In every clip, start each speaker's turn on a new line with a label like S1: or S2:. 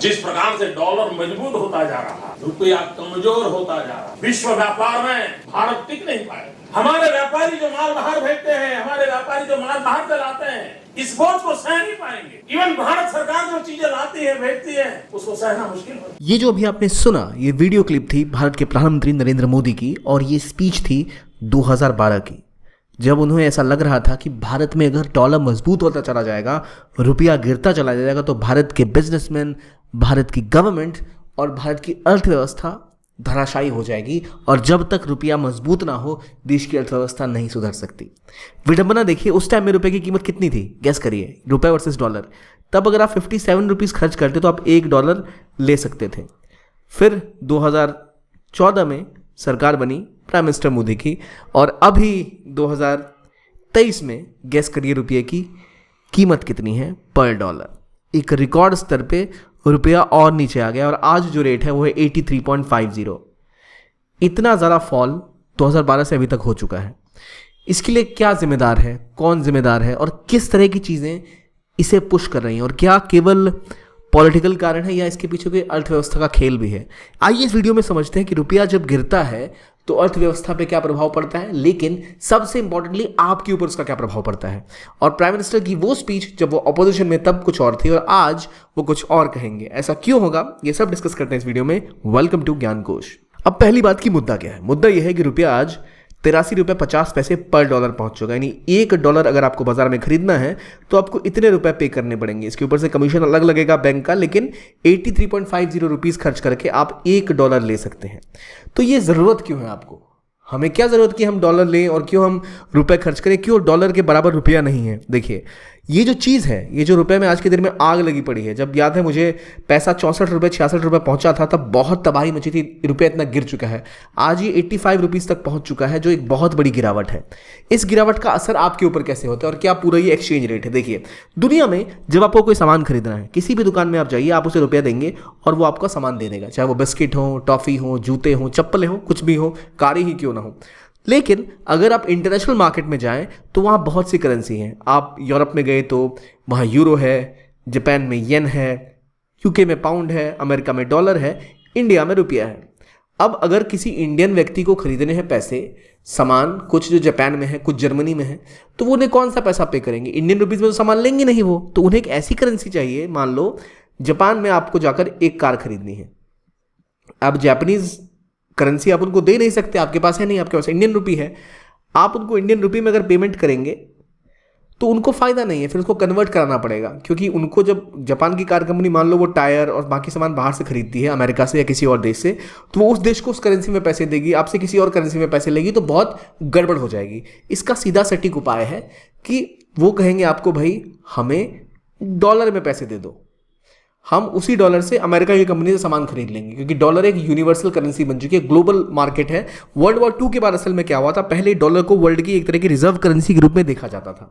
S1: जिस प्रकार से डॉलर मजबूत होता जा रहा, रुपया कमजोर होता जा रहा, विश्व व्यापार में भारत टिक नहीं पाए। हमारे व्यापारी जो माल बाहर भेजते हैं, हमारे व्यापारी जो माल बाहर चलाते हैं, इस बोझ को सह नहीं पाएंगे। इवन भारत सरकार जो चीजें लाती है, भेजती है, उसको सहना मुश्किल है।
S2: ये जो अभी आपने सुना, ये वीडियो क्लिप थी भारत के प्रधानमंत्री नरेंद्र मोदी की, और ये स्पीच थी 2012 की, जब उन्हें ऐसा लग रहा था कि भारत में अगर डॉलर मजबूत होता चला जाएगा, रुपया गिरता चला जाएगा, तो भारत के बिजनेसमैन, भारत की गवर्नमेंट और भारत की अर्थव्यवस्था धराशायी हो जाएगी, और जब तक रुपया मजबूत ना हो देश की अर्थव्यवस्था नहीं सुधर सकती। विडंबना देखिए, उस टाइम में रुपए की कीमत कितनी थी, गैस करिए, रुपए वर्सेस डॉलर। तब अगर आप 57 रुपीज़ खर्च करते तो आप $1 ले सकते थे। फिर 2014 में सरकार बनी प्राइम मिनिस्टर मोदी की, और अभी 2023 में गैस करिए रुपये की कीमत कितनी है पर डॉलर। एक रिकॉर्ड स्तर पे रुपया और नीचे आ गया, और आज जो रेट है वो है 83.50। इतना ज़्यादा फॉल 2012 से अभी तक हो चुका है। इसके लिए क्या जिम्मेदार है, कौन जिम्मेदार है, और किस तरह की चीज़ें इसे पुश कर रही हैं, और क्या केवल पॉलिटिकल कारण है या इसके पीछे कोई अर्थव्यवस्था का खेल भी है। आइए इस वीडियो में समझते हैं कि रुपया जब गिरता है तो अर्थव्यवस्था पे क्या प्रभाव पड़ता है, लेकिन सबसे इंपॉर्टेंटली आपके ऊपर उसका क्या प्रभाव पड़ता है। और प्राइम मिनिस्टर की वो स्पीच जब वो अपोजिशन में तब कुछ और थी, और आज वो कुछ और कहेंगे। ऐसा क्यों होगा, ये सब डिस्कस करते हैं इस वीडियो में। वेलकम टू ज्ञान कोश। अब पहली बात की मुद्दा क्या है। मुद्दा यह है कि रुपया आज 83 रुपये 50 पैसे पर डॉलर पहुंच चुका है। यानी $1 अगर आपको बाजार में खरीदना है तो आपको इतने रुपए पे करने पड़ेंगे। इसके ऊपर से कमीशन अलग लगेगा बैंक का, लेकिन 83.50 रुपीज़ खर्च करके आप $1 ले सकते हैं। तो ये ज़रूरत क्यों है आपको, हमें क्या ज़रूरत कि हम डॉलर लें, और क्यों हम रुपए खर्च करें, क्यों डॉलर के बराबर रुपया नहीं है। देखिए, ये जो चीज़ है, ये जो रुपए में आज के दिन में आग लगी पड़ी है। जब याद है मुझे पैसा 64 रुपये 66 रुपये पहुंचा था, तब बहुत तबाही मची थी, रुपया इतना गिर चुका है। आज ये 85 रुपीज़ तक पहुंच चुका है, जो एक बहुत बड़ी गिरावट है। इस गिरावट का असर आपके ऊपर कैसे होता है, और क्या पूरा ये एक्सचेंज रेट है। देखिए, दुनिया में जब आपको कोई सामान खरीदना है, किसी भी दुकान में आप जाइए, आप उसे रुपया देंगे और वो आपका सामान दे देगा, चाहे वो बिस्किट हो, टॉफ़ी हो, जूते हो, चप्पलें हो, कुछ भी हो, कारें ही क्यों ना हो। लेकिन अगर आप इंटरनेशनल मार्केट में जाएं तो वहाँ बहुत सी करेंसी हैं। आप यूरोप में गए तो वहाँ यूरो है, जापान में येन है, यूके में पाउंड है, अमेरिका में डॉलर है, इंडिया में रुपया है। अब अगर किसी इंडियन व्यक्ति को खरीदने हैं पैसे, सामान, कुछ जो जापान में है, कुछ जर्मनी में है, तो वो उन्हें कौन सा पैसा पे करेंगे, इंडियन रुपीज़ में तो सामान लेंगे नहीं वो। तो उन्हें एक ऐसी करेंसी चाहिए। मान लो जापान में आपको जाकर एक कार खरीदनी है, अब जापानीज़ करेंसी आप उनको दे नहीं सकते, आपके पास है नहीं, आपके पास इंडियन रुपी है। आप उनको इंडियन रुपी में अगर पेमेंट करेंगे तो उनको फ़ायदा नहीं है, फिर उसको कन्वर्ट कराना पड़ेगा। क्योंकि उनको जब जापान की कार कंपनी, मान लो वो टायर और बाकी सामान बाहर से खरीदती है, अमेरिका से या किसी और देश से, तो वो उस देश को उस करेंसी में पैसे देगी, आपसे किसी और करेंसी में पैसे लेगी, तो बहुत गड़बड़ हो जाएगी। इसका सीधा सटीक उपाय है कि वो कहेंगे आपको, भाई हमें डॉलर में पैसे दे दो, हम उसी डॉलर से अमेरिका की कंपनी से सामान खरीद लेंगे। क्योंकि डॉलर एक यूनिवर्सल करेंसी बन चुकी है, ग्लोबल मार्केट है। वर्ल्ड वॉर 2 के बाद असल में क्या हुआ था, पहले डॉलर को वर्ल्ड की एक तरह की रिजर्व करेंसी के रूप में देखा जाता था।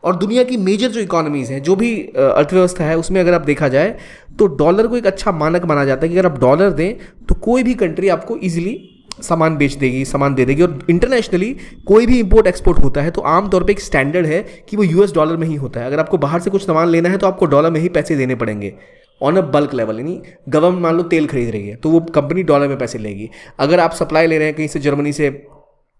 S2: और दुनिया की मेजर जो इकोनॉमीज़ हैं, जो भी अर्थव्यवस्था है, उसमें अगर आप देखा जाए तो डॉलर को एक अच्छा मानक माना जाता है कि अगर आप डॉलर दें तो कोई भी कंट्री आपको ईजिली सामान बेच देगी, सामान दे देगी। और इंटरनेशनली कोई भी इंपोर्ट एक्सपोर्ट होता है तो आमतौर पे एक स्टैंडर्ड है कि वो US डॉलर में ही होता है। अगर आपको बाहर से कुछ सामान लेना है तो आपको डॉलर में ही पैसे देने पड़ेंगे ऑन अ बल्क लेवल। यानी गवर्नमेंट मान लो तेल खरीद रही है तो वो कंपनी डॉलर में पैसे लेगी। अगर आप सप्लाई ले रहे हैं कहीं से, जर्मनी से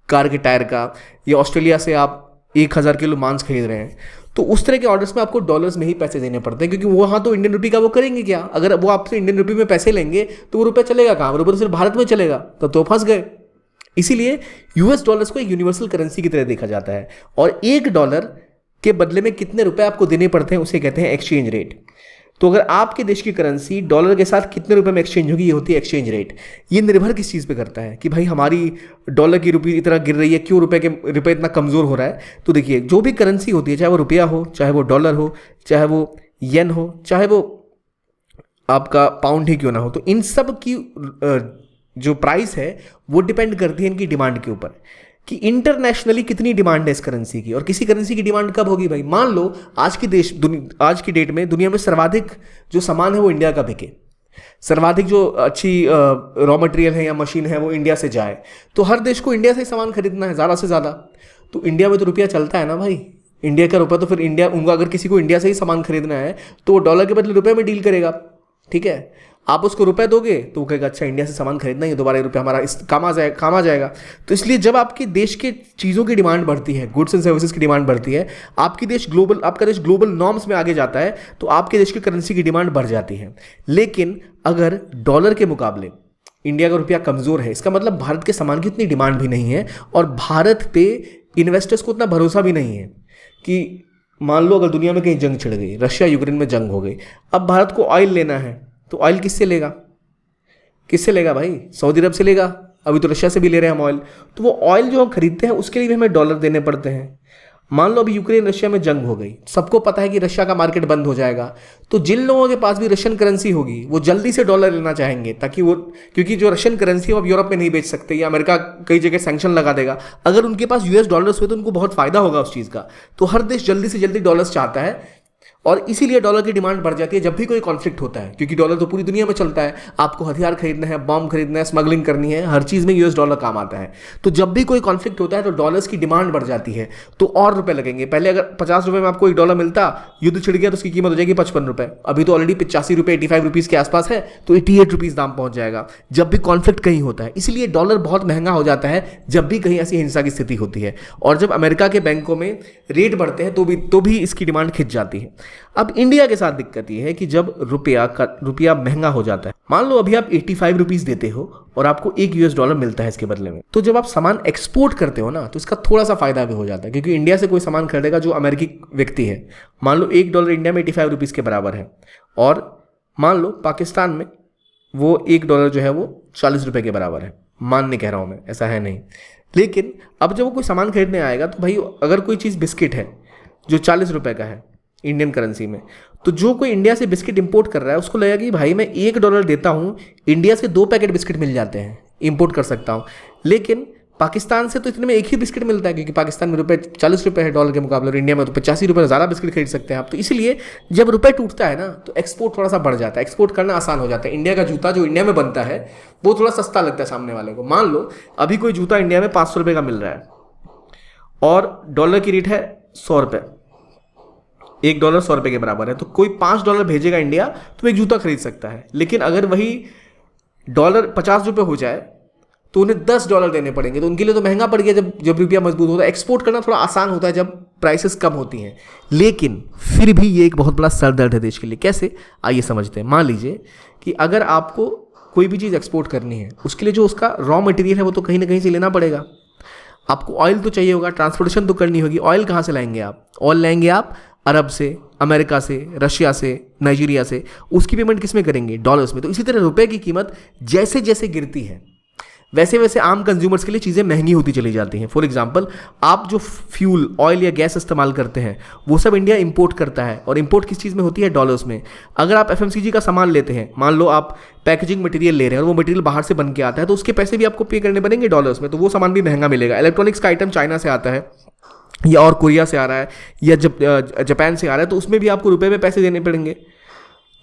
S2: कार के टायर का, या ऑस्ट्रेलिया से आप 1000 किलो मांस खरीद रहे हैं, तो उस तरह के ऑर्डर्स में आपको डॉलर्स में ही पैसे देने पड़ते हैं। क्योंकि वहाँ तो इंडियन रुपी का वो करेंगे क्या, अगर वो आपसे इंडियन रुपी में पैसे लेंगे तो वो रुपया चलेगा कहाँ, वो रुपया तो सिर्फ भारत में चलेगा, तो फंस गए। इसीलिए US डॉलर्स को एक यूनिवर्सल करेंसी की तरह देखा जाता है, और $1 के बदले में कितने रुपए आपको देने पड़ते हैं उसे कहते हैं एक्सचेंज रेट। तो अगर आपके देश की करेंसी डॉलर के साथ कितने रुपए में एक्सचेंज होगी, ये होती है एक्सचेंज रेट। ये निर्भर किस चीज़ पे करता है कि भाई हमारी डॉलर की रुपये इतना गिर रही है, क्यों रुपये इतना कमज़ोर हो रहा है। तो देखिए, जो भी करेंसी होती है, चाहे वो रुपया हो, चाहे वो डॉलर हो, चाहे वो येन हो, चाहे वो आपका पाउंड ही क्यों ना हो, तो इन सब की जो प्राइस है वो डिपेंड करती है इनकी डिमांड के ऊपर, कि इंटरनेशनली कितनी डिमांड है इस करेंसी की। और किसी करेंसी की डिमांड कब होगी भाई, मान लो आज की डेट में दुनिया में सर्वाधिक जो सामान है वो इंडिया का बिके, सर्वाधिक जो अच्छी रॉ मटेरियल है या मशीन है वो इंडिया से जाए, तो हर देश को इंडिया से ही सामान खरीदना है ज़्यादा से ज़्यादा। तो इंडिया में तो रुपया चलता है ना भाई, इंडिया का रुपया, तो फिर इंडिया, उनको अगर किसी को इंडिया से ही सामान खरीदना है तो वो डॉलर के बदले रुपये में डील करेगा। ठीक है, आप उसको रुपए दोगे तो वो कहेगा अच्छा इंडिया से सामान खरीदना ही है, दोबारा रुपये हमारा काम आ जाएगा। तो इसलिए जब आपके देश के चीज़ों की डिमांड बढ़ती है, गुड्स एंड सर्विसेज की डिमांड बढ़ती है, आपका देश ग्लोबल नॉर्म्स में आगे जाता है, तो आपके देश की करेंसी की डिमांड बढ़ जाती है। लेकिन अगर डॉलर के मुकाबले इंडिया का रुपया कमज़ोर है, इसका मतलब भारत के सामान की उतनी डिमांड भी नहीं है और भारत पे इन्वेस्टर्स को उतना भरोसा भी नहीं है कि मान लो अगर दुनिया में कहीं जंग छिड़ गई, रशिया यूक्रेन में जंग हो गई, अब भारत को ऑयल लेना है तो ऑयल किससे लेगा? किससे लेगा भाई? सऊदी अरब से लेगा। अभी तो रशिया से भी ले रहे हैं हम ऑयल। तो वो ऑयल जो हम खरीदते हैं उसके लिए भी हमें डॉलर देने पड़ते हैं। मान लो अभी यूक्रेन रशिया में जंग हो गई, सबको पता है कि रशिया का मार्केट बंद हो जाएगा, तो जिन लोगों के पास भी रशियन करेंसी होगी वो जल्दी से डॉलर लेना चाहेंगे, ताकि वो, क्योंकि जो रशियन करेंसी है वो अब यूरोप में नहीं बेच सकते या अमेरिका कई जगह सैंक्शन लगा देगा। अगर उनके पास यूएस डॉलर्स हुए तो उनको बहुत फायदा होगा उस चीज़ का। तो हर देश जल्दी से जल्दी डॉलर्स चाहता है और इसीलिए डॉलर की डिमांड बढ़ जाती है जब भी कोई कॉन्फ्लिक्ट होता है, क्योंकि डॉलर तो पूरी दुनिया में चलता है। आपको हथियार खरीदना है, बॉम्ब खरीदना है, स्मगलिंग करनी है, हर चीज़ में यूएस डॉलर काम आता है। तो जब भी कोई कॉन्फ्लिक्ट होता है तो डॉलर्स की डिमांड बढ़ जाती है, तो और रुपए लगेंगे। पहले अगर 50 रुपये में आपको $1 मिलता, युद्ध छिड़ गया तो उसकी कीमत हो जाएगी 55 रुपये। अभी तो ऑलरेडी 85 रुपये 85 रुपीज़ के आसपास है, तो 88 रुपीज़ दाम पहुंच जाएगा जब भी कॉन्फ्लिक्ट कहीं होता है। इसलिए डॉलर बहुत महंगा हो जाता है जब भी कहीं ऐसी हिंसा की स्थिति होती है। और जब अमेरिका के बैंकों में रेट बढ़ते हैं तो भी इसकी डिमांड खिंच जाती है। अब इंडिया के साथ दिक्कत यह है कि जब रुपया महंगा हो जाता है, मान लो अभी आप 85 रुपीज़ देते हो और आपको $1 मिलता है इसके बदले में, तो जब आप सामान एक्सपोर्ट करते हो ना तो इसका थोड़ा सा फायदा भी हो जाता है, क्योंकि इंडिया से कोई सामान खरीदेगा जो अमेरिकी व्यक्ति है, मान लो $1 इंडिया में 85 रुपीज़ के बराबर है, और मान लो पाकिस्तान में वो $1 जो है वो 40 रुपये के बराबर है। मानने कह रहा हूँ मैं, ऐसा है नहीं। लेकिन अब जब वो कोई सामान खरीदने आएगा तो भाई अगर कोई चीज़ बिस्किट है जो 40 रुपये का है इंडियन करेंसी में, तो जो कोई इंडिया से बिस्किट इंपोर्ट कर रहा है उसको लगेगा कि भाई मैं $1 देता हूँ, इंडिया से 2 पैकेट बिस्किट मिल जाते हैं, इंपोर्ट कर सकता हूँ। लेकिन पाकिस्तान से तो इतने में एक ही बिस्किट मिलता है, क्योंकि पाकिस्तान में रुपये 40 रुपये है डॉलर के मुकाबले, और इंडिया में तो 85 रुपये ज़्यादा बिस्किट खरीद सकते हैं आप। तो इसलिए जब रुपये टूटता है ना तो एक्सपोर्ट थोड़ा सा बढ़ जाता है, एक्सपोर्ट करना आसान हो जाता है। इंडिया का जूता जो इंडिया में बनता है वो थोड़ा सस्ता लगता है सामने वाले को। मान लो अभी कोई जूता इंडिया में 500 रुपये का मिल रहा है और डॉलर की रेट है 100 रुपये, $1 100 रुपये के बराबर है, तो कोई $5 भेजेगा इंडिया तो एक जूता खरीद सकता है। लेकिन अगर वही डॉलर 50 रुपये हो जाए तो उन्हें $10 देने पड़ेंगे, तो उनके लिए तो महंगा पड़ गया। जब रुपया मजबूत होता है, एक्सपोर्ट करना थोड़ा आसान होता है जब प्राइसेस कम होती हैं। लेकिन फिर भी ये एक बहुत बड़ा सर दर्द है देश के लिए। कैसे, आइए समझते हैं। मान लीजिए कि अगर आपको कोई भी चीज़ एक्सपोर्ट करनी है, उसके लिए जो उसका रॉ मटेरियल है वो तो कहीं ना कहीं से लेना पड़ेगा। आपको ऑयल तो चाहिए होगा, ट्रांसपोर्टेशन तो करनी होगी। ऑयल कहाँ से लाएंगे आप? ऑयल लाएंगे आप अरब से, अमेरिका से, रशिया से, नाइजीरिया से। उसकी पेमेंट किस में करेंगे? डॉलर्स में। तो इसी तरह रुपए की कीमत जैसे जैसे गिरती है वैसे वैसे आम कंज्यूमर्स के लिए चीज़ें महंगी होती चली जाती हैं। फॉर एग्जांपल, आप जो फ्यूल, ऑयल या गैस इस्तेमाल करते हैं वो सब इंडिया इंपोर्ट करता है, और इंपोर्ट किस चीज़ में होती है? डॉलर्स में। अगर आप FMCG का सामान लेते हैं, मान लो आप पैकेजिंग मटेरियल ले रहे हैं और वो मटेरियल बाहर से बन के आता है, तो उसके पैसे भी आपको पे करने पड़ेंगे डॉलर्स में, तो वो सामान भी महंगा मिलेगा। इलेक्ट्रॉनिक्स का आइटम चाइना से आता है या और कोरिया से आ रहा है या जापान से आ रहा है, तो उसमें भी आपको रुपए में पैसे देने पड़ेंगे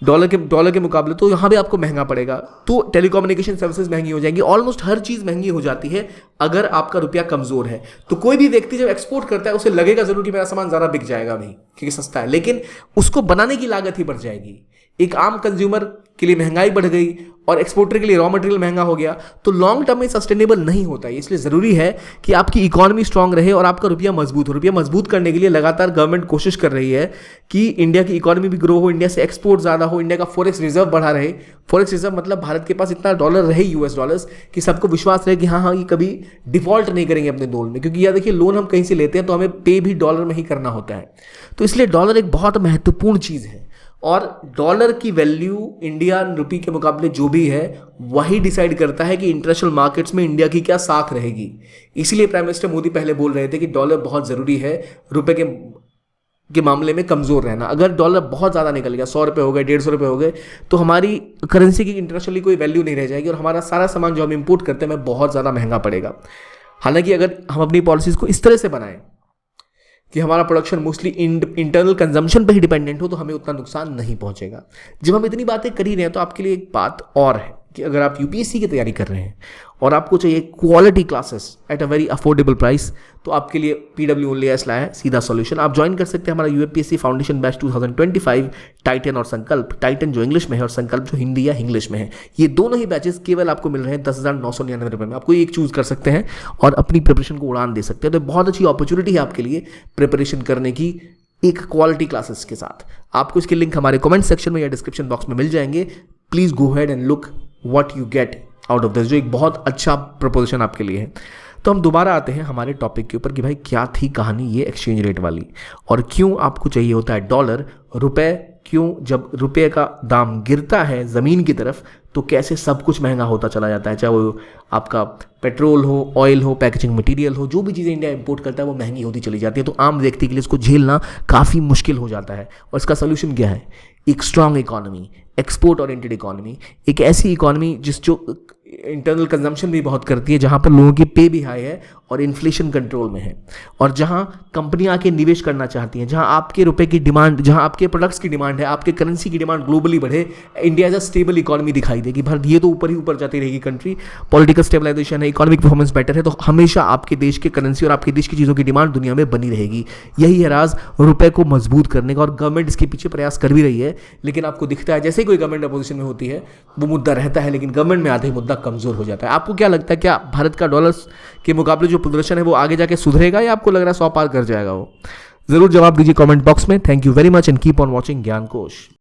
S2: डॉलर के मुकाबले, तो यहाँ भी आपको महंगा पड़ेगा। तो टेलीकम्युनिकेशन सर्विसेज महंगी हो जाएंगी, ऑलमोस्ट हर चीज़ महंगी हो जाती है अगर आपका रुपया कमज़ोर है। तो कोई भी व्यक्ति जब एक्सपोर्ट करता है उसे लगेगा जरूर कि मेरा सामान ज़्यादा बिक जाएगा भाई, क्योंकि सस्ता है, लेकिन उसको बनाने की लागत ही बढ़ जाएगी। एक आम कंज्यूमर के लिए महंगाई बढ़ गई और एक्सपोर्टर के लिए रॉ मटेरियल महंगा हो गया, तो लॉन्ग टर्म में सस्टेनेबल नहीं होता है। इसलिए ज़रूरी है कि आपकी इकोनॉमी स्ट्रांग रहे और आपका रुपया मजबूत हो। रुपया मजबूत करने के लिए लगातार गवर्नमेंट कोशिश कर रही है कि इंडिया की इकोनॉमी भी ग्रो हो, इंडिया से एक्सपोर्ट ज़्यादा हो, इंडिया का फॉरेक्स रिजर्व बढ़ा रहे। फॉरेक्स रिजर्व मतलब भारत के पास इतना डॉलर रहे, US डॉलर्स, कि सबको विश्वास रहे कि हाँ ये कभी डिफॉल्ट नहीं करेंगे अपने लोन में, क्योंकि याद देखिए लोन हम कहीं से लेते हैं तो हमें पे भी डॉलर में ही करना होता है। तो इसलिए डॉलर एक बहुत महत्वपूर्ण चीज़ है, और डॉलर की वैल्यू इंडियन रुपी के मुकाबले जो भी है वही डिसाइड करता है कि इंटरनेशनल मार्केट्स में इंडिया की क्या साख रहेगी। इसलिए प्राइम मिनिस्टर मोदी पहले बोल रहे थे कि डॉलर बहुत ज़रूरी है रुपए के मामले में कमज़ोर रहना। अगर डॉलर बहुत ज़्यादा निकल गया, 100 रुपये हो गए, 150 रुपये हो गए, तो हमारी करेंसी की इंटरनेशनली कोई वैल्यू नहीं रह जाएगी और हमारा सारा सामान जो हम इंपोर्ट करते हैं हमें बहुत ज़्यादा महंगा पड़ेगा। हालांकि अगर हम अपनी पॉलिसीज़ को इस तरह से बनाएं कि हमारा प्रोडक्शन मोस्टली इंटरनल कंजम्पशन पे ही डिपेंडेंट हो, तो हमें उतना नुकसान नहीं पहुंचेगा। जब हम इतनी बातें कर ही रहे हैं तो आपके लिए एक बात और है कि अगर आप यूपीएससी की तैयारी कर रहे हैं और आपको चाहिए quality classes at a very affordable price, तो आपके लिए पीडब्ल्यू ओनली एस लाया है सीधा सॉल्यूशन। आप ज्वाइन कर सकते हैं हमारा यूपीएससी फाउंडेशन बैच 2025, टाइटन और संकल्प, टाइटन जो इंग्लिश में है और संकल्प जो हिंदी या इंग्लिश में है। ये दोनों ही बैचेस केवल आपको मिल रहे हैं 10,999 रुपये में। आपको एक चूज कर सकते हैं और अपनी प्रिपरेशन को उड़ान दे सकते हैं। तो बहुत अच्छी अपॉर्चुनिटी है आपके लिए प्रिपरेशन करने की एक क्वालिटी क्लासेस के साथ। आपको इसके लिंक हमारे कमेंट सेक्शन में या डिस्क्रिप्शन बॉक्स में मिल जाएंगे। Please go head and look what you get out of this, जो एक बहुत अच्छा प्रपोजिशन आपके लिए है। तो हम दोबारा आते हैं हमारे टॉपिक के ऊपर कि भाई क्या थी कहानी ये एक्सचेंज रेट वाली, और क्यों आपको चाहिए होता है डॉलर, रुपए क्यों जब रुपये का दाम गिरता है ज़मीन की तरफ तो कैसे सब कुछ महंगा होता चला जाता है। चाहे वो आपका पेट्रोल हो, ऑयल हो, पैकेजिंग मटेरियल हो, जो भी चीज़ें इंडिया इंपोर्ट करता है वो महंगी होती चली जाती है। तो आम व्यक्ति के लिए इसको झेलना काफ़ी मुश्किल हो जाता है। और इसका सोल्यूशन क्या है? एक strong economy, export oriented economy, एक ऐसी इकोनॉमी जो इंटरनल कंजम्पशन भी बहुत करती है, जहाँ पर लोगों की पे भी हाई है और इन्फ्लेशन कंट्रोल में है, और जहाँ कंपनियां आके निवेश करना चाहती हैं, जहाँ आपके रुपए की डिमांड, जहाँ आपके प्रोडक्ट्स की डिमांड है, आपके करेंसी की डिमांड ग्लोबली बढ़े। India as a stable economy दिखाई देगी। भारत ये तो ऊपर ही ऊपर जाती रहेगी कंट्री, पॉलिटिकल स्टेबलाइजेशन है, इकोनॉमिक परफॉर्मेंस बेटर है, तो हमेशा आपके देश के करेंसी और आपके देश की चीज़ों की डिमांड दुनिया में बनी रहेगी। यही है राज रुपए को मजबूत करने का, और गवर्नमेंट इसके पीछे प्रयास कर भी रही है। लेकिन आपको दिखता है जैसे ही कोई गवर्नमेंट अपोजिशन में होती है वो मुद्दा रहता है, लेकिन गवर्नमेंट में आते ही मुद्दा कमजोर हो जाता है। आपको क्या लगता है, क्या भारत का डॉलर्स के मुकाबले जो प्रदर्शन है वो आगे जाके सुधरेगा, या आपको लग रहा है 100 पार कर जाएगा वो? जरूर जवाब दीजिए कमेंट बॉक्स में। Thank you very much and keep on watching ज्ञान कोश।